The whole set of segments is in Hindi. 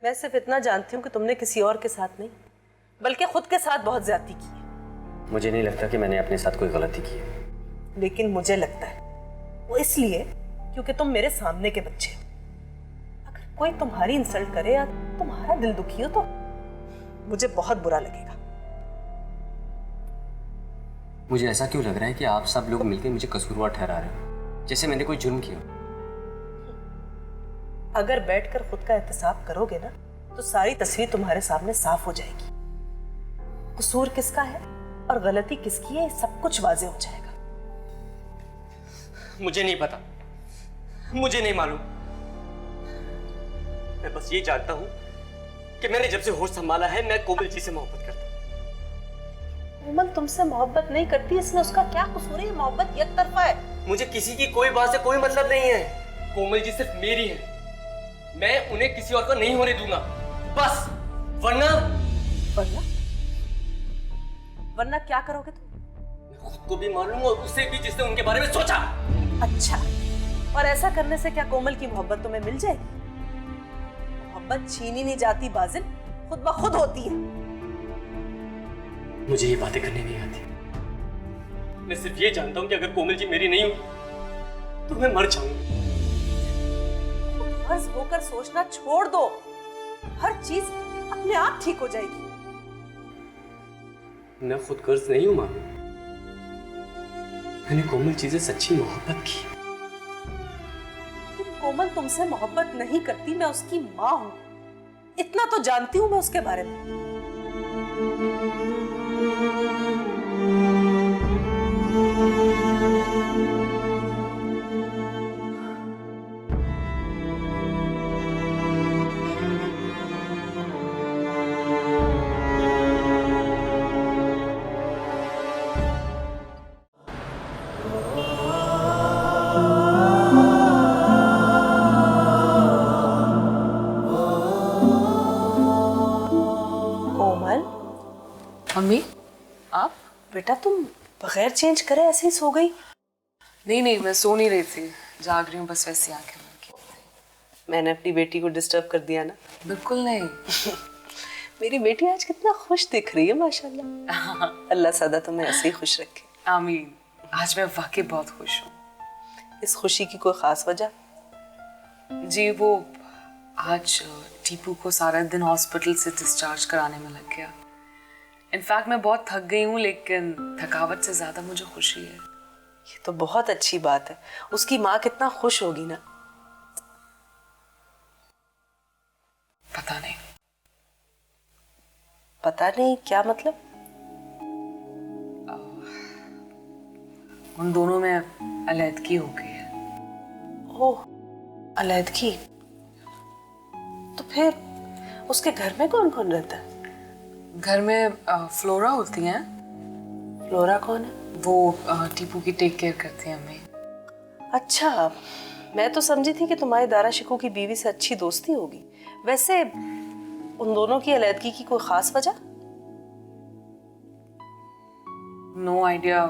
मैं सिर्फ इतना जानती हूँ कि तुमने किसी और के साथ नहीं बल्कि खुद के साथ बहुत ज्यादती की है। मुझे नहीं लगता कि मैंने अपने साथ कोई गलती की है। लेकिन मुझे लगता है वो इसलिए क्योंकि तुम मेरे सामने के बच्चे हो। अगर कोई तुम्हारी इंसल्ट करे या तुम्हारा दिल दुखी हो तो मुझे बहुत बुरा लगेगा। मुझे ऐसा क्यों लग रहा है कि आप सब लोग मिलकर मुझे कसूरवार ठहरा रहे हो, जैसे मैंने कोई जुर्म किया। अगर बैठकर खुद का एहतसाब करोगे ना तो सारी तस्वीर तुम्हारे सामने साफ हो जाएगी। कसूर किसका है और गलती किसकी है, सब कुछ वाज़ेह हो जाएगा। मुझे नहीं पता, मुझे नहीं मालूम। मैं बस ये जानता हूं कि मैंने जब से होश संभाला है मैं कोमल जी से मोहब्बत करता हूं। कोमल तुमसे मोहब्बत नहीं करती, इसमें उसका क्या कसूर है? मोहब्बत एक तरफा है। मुझे किसी की कोई बात से कोई मतलब नहीं है। कोमल जी सिर्फ मेरी है, मैं उन्हें किसी और को नहीं होने दूंगा बस। वरना वरना वरना क्या करोगे तुम? मैं खुद को भी मालूम और उसे भी जिसने उनके बारे में सोचा। अच्छा, और ऐसा करने से क्या कोमल की मोहब्बत तुम्हें मिल जाएगी? मोहब्बत छीनी नहीं जाती बाजिल, खुद ब खुद होती है। मुझे ये बातें करनी नहीं आती। मैं सिर्फ ये जानता हूं कि अगर कोमल जी मेरी नहीं हुई तो मैं मर जाऊंगा। फर्ज होकर सोचना छोड़ दो, हर चीज अपने आप ठीक हो जाएगी। मैं खुद कर्ज नहीं हूं मां, मैंने कोमल जी से सच्ची मोहब्बत की। कोमल तुमसे मोहब्बत नहीं करती, मैं उसकी माँ हूं, इतना तो जानती हूं मैं उसके बारे में। कोमल, मम्मी आप? बेटा तुम बगैर चेंज करे ऐसे ही सो गई? नहीं, मैं सो नहीं रही थी, जाग रही हूँ बस वैसी आंखें बंद की। मैंने अपनी बेटी को डिस्टर्ब कर दिया ना? बिल्कुल नहीं। मेरी बेटी आज कितना खुश दिख रही है माशाल्लाह। अल्लाह सदा तुम्हें ऐसे ही खुश रखे। आमीन। आज मैं वाकई बहुत खुश हूँ। इस खुशी की कोई खास वजह? जी वो आज टीपू को सारा दिन हॉस्पिटल से डिस्चार्ज कराने में लग गया। इनफैक्ट मैं बहुत थक गई हूँ, लेकिन थकावट से ज्यादा मुझे खुशी है। ये तो बहुत अच्छी बात है। उसकी माँ कितना खुश होगी ना? पता नहीं। पता नहीं क्या मतलब? उन दोनों में अलैदगी हो गई है। ओह, अलैदगी? तो फिर उसके घर में कौन कौन रहता है? घर में फ्लोरा होती हैं। फ्लोरा कौन है? वो टीपू की टेक केयर करती हैं अम्मी। अच्छा, मैं तो समझी थी कि तुम्हारी दारा शिको की बीवी से अच्छी दोस्ती होगी। वैसे उन दोनों की अलैदगी की कोई खास वजह? नो आइडिया,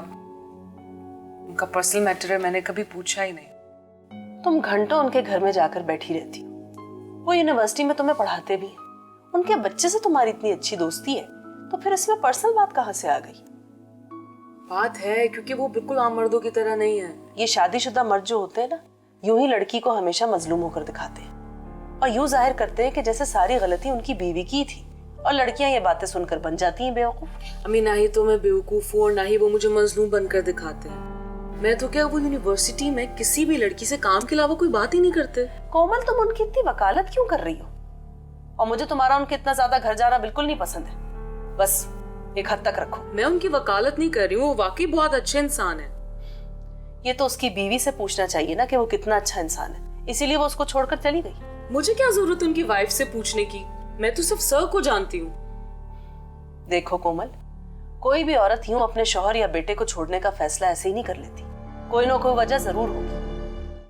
उनका पर्सनल मैटर है, मैंने कभी पूछा ही नहीं। तुम घंटों उनके घर में जाकर बैठी रहती हो, वो यूनिवर्सिटी में तुम्हें पढ़ाते भी हैं, उनके बच्चे से तुम्हारी इतनी अच्छी दोस्ती है, तो फिर इसमें पर्सनल बात कहाँ से आ गई? बात है क्योंकि वो बिल्कुल आम मर्दों की तरह नहीं है। ये शादीशुदा मर्द जो होते हैं ना, यूं ही लड़की को हमेशा मजलूम होकर दिखाते हैं और यूं जाहिर करते हैं कि जैसे सारी गलती उनकी बीवी की थी, और लड़कियां ये बातें सुनकर बन जाती हैं बेवकूफ। अम्मी ना ही तो मैं बेवकूफ हूँ और ना ही वो मुझे मजलूम बनकर दिखाते हैं। मैं तो क्या, वो यूनिवर्सिटी में किसी भी लड़की से काम के अलावा कोई बात ही नहीं करते। कोमल, तुम उनकी इतनी वकालत क्यों कर रही हो? और मुझे तुम्हारा उनके इतना ज्यादा घर जाना बिल्कुल नहीं पसंद है, बस एक हद तक रखो। मैं उनकी वकालत नहीं कर रही हूँ, वो वाकई बहुत अच्छे इंसान है। ये तो उसकी बीवी से पूछना चाहिए ना कि वो कितना अच्छा इंसान है, इसीलिए वो उसको छोड़कर चली गई। मुझे क्या जरूरत उनकी वाइफ से पूछने की, मैं तो सिर्फ सर को जानती हूँ। देखो कोमल, कोई भी औरत यूं अपने शौहर या बेटे को छोड़ने का फैसला ऐसे ही नहीं कर लेती, कोई ना कोई वजह जरूर होगी।